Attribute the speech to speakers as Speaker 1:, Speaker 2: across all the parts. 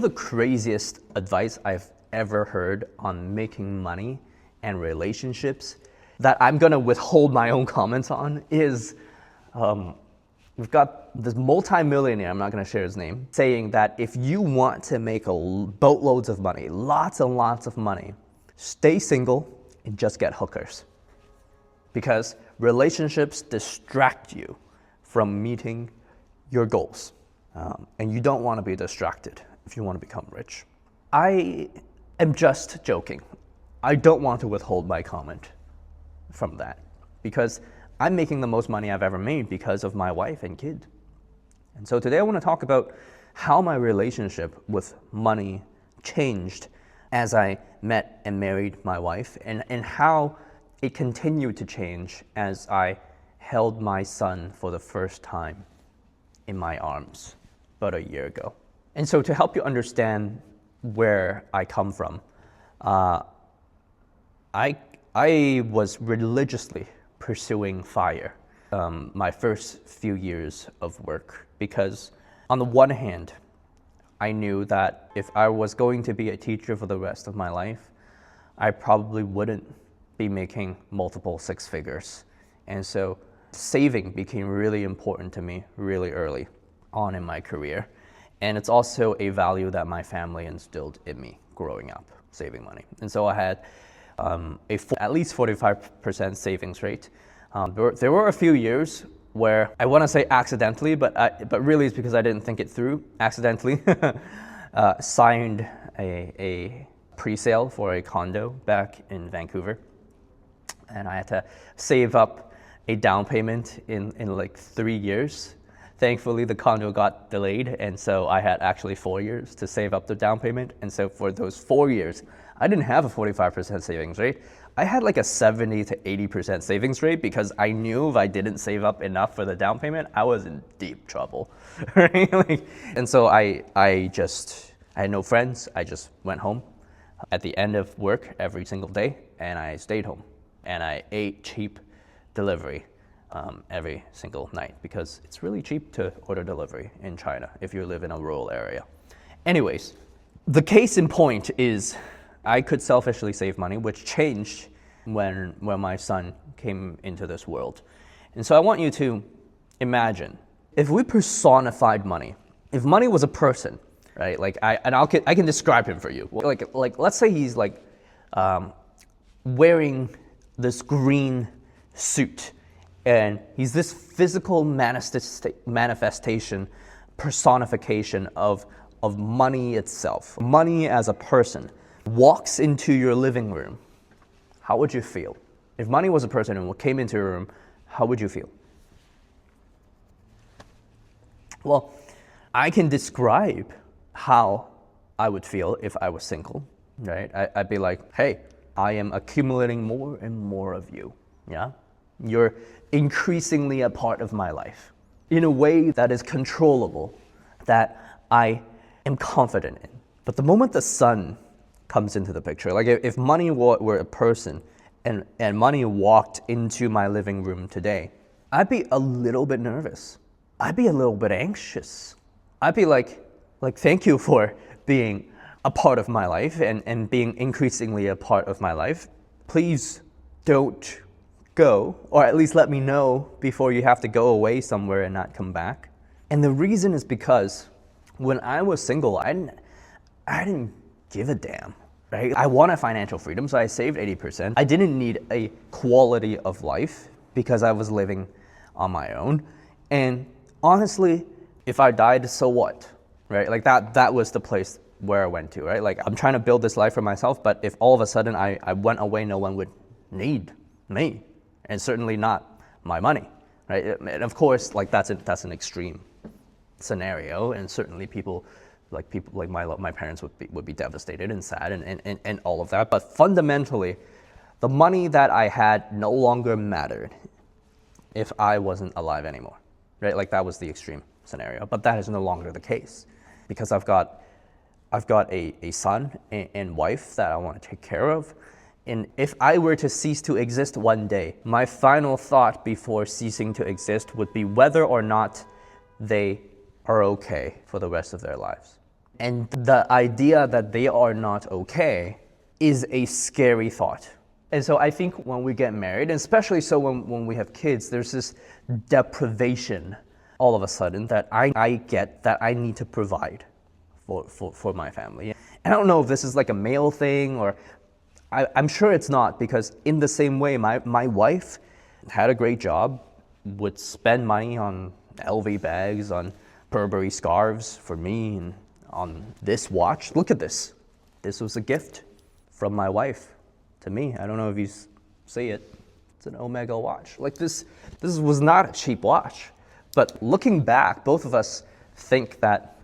Speaker 1: The craziest advice I've ever heard on making money and relationships that I'm gonna withhold my own comments on is we've got this multi-millionaire, I'm not gonna share his name, saying that if you want to make boatloads of money, lots and lots of money, stay single and just get hookers. Because relationships distract you from meeting your goals. And you don't want to be distracted if you want to become rich. I am just joking. I don't want to withhold my comment from that because I'm making the most money I've ever made because of my wife and kid. And so today I want to talk about how my relationship with money changed as I met and married my wife and how it continued to change as I held my son for the first time in my arms about a year ago. And so to help you understand where I come from, I was religiously pursuing FIRE my first few years of work because on the one hand, I knew that if I was going to be a teacher for the rest of my life, I probably wouldn't be making multiple six figures. And so saving became really important to me really early on in my career. And it's also a value that my family instilled in me growing up, saving money. And so I had at least 45% savings rate. There were a few years where I want to say accidentally, but really it's because I didn't think it through, accidentally signed a pre-sale for a condo back in Vancouver. And I had to save up a down payment in like 3 years. Thankfully, the condo got delayed, and so I had actually 4 years to save up the down payment. And so for those 4 years, I didn't have a 45% savings rate. I had like a 70 to 80% savings rate because I knew if I didn't save up enough for the down payment, I was in deep trouble, right? And so I had no friends. I just went home at the end of work every single day, and I stayed home. And I ate cheap delivery every single night because it's really cheap to order delivery in China if you live in a rural area. Anyways, the case in point is I could selfishly save money, which changed when my son came into this world. And so I want you to imagine if we personified money, if money was a person, right? Like I can describe him for you. Like let's say he's like wearing this green suit, and he's this physical manifestation, personification of money itself. Money as a person walks into your living room. How would you feel? If money was a person and came into your room, how would you feel? Well, I can describe how I would feel if I was single, right? I'd be like, hey, I am accumulating more and more of you, yeah? You're increasingly a part of my life in a way that is controllable, that I am confident in. But the moment the sun comes into the picture, like if money were a person and money walked into my living room today, I'd be a little bit nervous. I'd be a little bit anxious. I'd be like thank you for being a part of my life and being increasingly a part of my life. Please don't go, or at least let me know before you have to go away somewhere and not come back. And the reason is because when I was single, I didn't give a damn, right? I wanted financial freedom, so I saved 80%. I didn't need a quality of life because I was living on my own. And honestly, if I died, so what, right? Like that was the place where I went to, right? Like I'm trying to build this life for myself, but if all of a sudden I went away, no one would need me, and certainly not my money, right? And of course, like that's an extreme scenario, and certainly people like my parents would be devastated and sad and all of that. But fundamentally, the money that I had no longer mattered if I wasn't alive anymore, right? Like that was the extreme scenario, but that is no longer the case because I've got a son and wife that I want to take care of. And if I were to cease to exist one day, my final thought before ceasing to exist would be whether or not they are okay for the rest of their lives. And the idea that they are not okay is a scary thought. And so I think when we get married, and especially so when we have kids, there's this deprivation all of a sudden that I get that I need to provide for my family. And I don't know if this is like a male thing, or I'm sure it's not, because in the same way, my wife had a great job, would spend money on LV bags, on Burberry scarves for me, and on this watch. Look at this. This was a gift from my wife to me. I don't know if you see it. It's an Omega watch. Like this was not a cheap watch. But looking back, both of us think that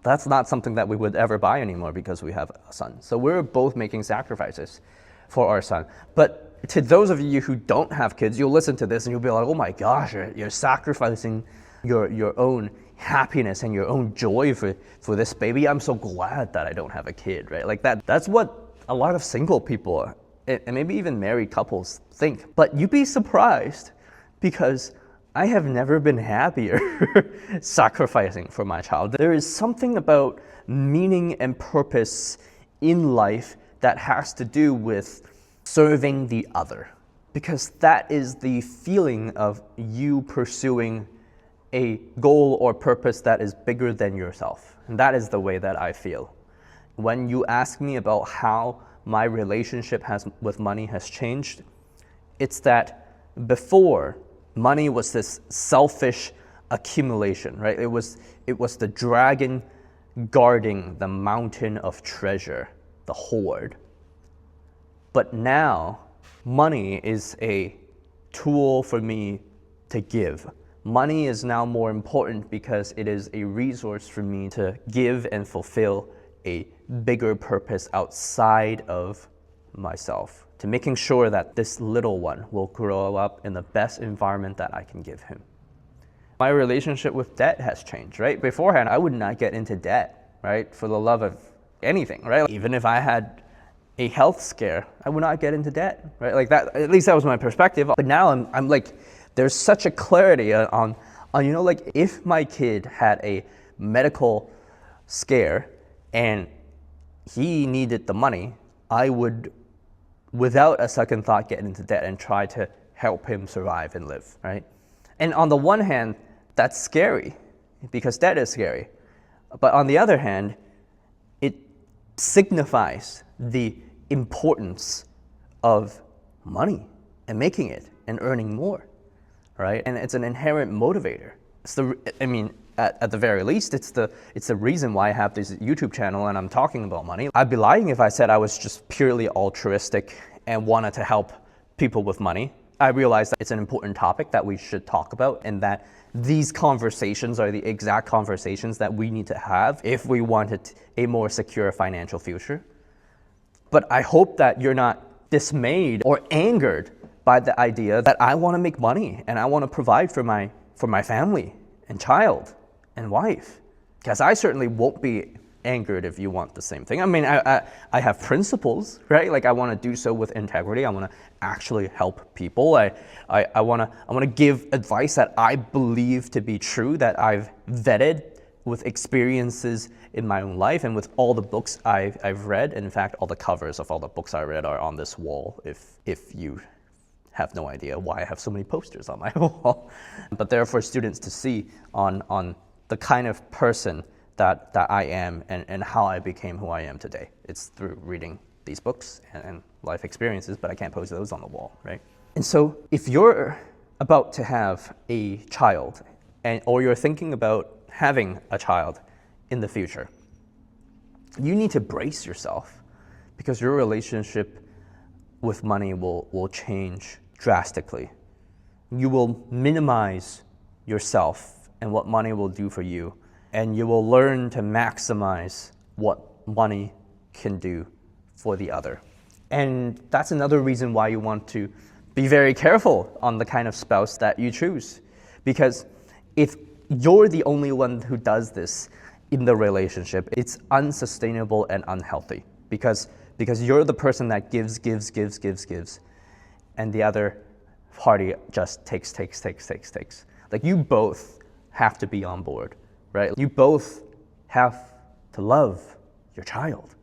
Speaker 1: that's not something that we would ever buy anymore because we have a son. So we're both making sacrifices for our son. But to those of you who don't have kids, you'll listen to this and you'll be like, oh my gosh, you're sacrificing your own happiness and your own joy for this baby. I'm so glad that I don't have a kid, right? Like that's what a lot of single people and maybe even married couples think. But you'd be surprised, because I have never been happier sacrificing for my child. There is something about meaning and purpose in life that has to do with serving the other, because that is the feeling of you pursuing a goal or purpose that is bigger than yourself. And that is the way that I feel. When you ask me about how my relationship with money has changed, it's that before, money was this selfish accumulation, right? It was the dragon guarding the mountain of treasure, the hoard. But now, money is a tool for me to give. Money is now more important because it is a resource for me to give and fulfill a bigger purpose outside of myself, to making sure that this little one will grow up in the best environment that I can give him. My relationship with debt has changed, right? Beforehand, I would not get into debt, right? For the love of anything, right? Even if I had a health scare, I would not get into debt, right? Like that, at least that was my perspective. But now I'm like, there's such a clarity on, you know, like if my kid had a medical scare and he needed the money, I would, without a second thought, get into debt and try to help him survive and live, right? And on the one hand, that's scary because debt is scary. But on the other hand, it signifies the importance of money and making it and earning more, right? And it's an inherent motivator. At the very least, it's the reason why I have this YouTube channel and I'm talking about money. I'd be lying if I said I was just purely altruistic and wanted to help people with money. I realize that it's an important topic that we should talk about, and that these conversations are the exact conversations that we need to have if we wanted a more secure financial future. But I hope that you're not dismayed or angered by the idea that I want to make money and I want to provide for my family and child and wife, because I certainly won't be angered if you want the same thing. I mean, I have principles, right? Like I want to do so with integrity. I want to actually help people. I want to give advice that I believe to be true, that I've vetted with experiences in my own life and with all the books I've read. In fact, all the covers of all the books I read are on this wall, if you have no idea why I have so many posters on my wall. But they're for students to see on the kind of person that I am and how I became who I am today. It's through reading these books and life experiences, but I can't post those on the wall, right? And so if you're about to have a child or you're thinking about having a child in the future, you need to brace yourself, because your relationship with money will change drastically. You will minimize yourself and what money will do for you, and you will learn to maximize what money can do for the other. And that's another reason why you want to be very careful on the kind of spouse that you choose. Because if you're the only one who does this in the relationship, it's unsustainable and unhealthy. Because you're the person that gives, and the other party just takes. Like you both have to be on board, right? You both have to love your child.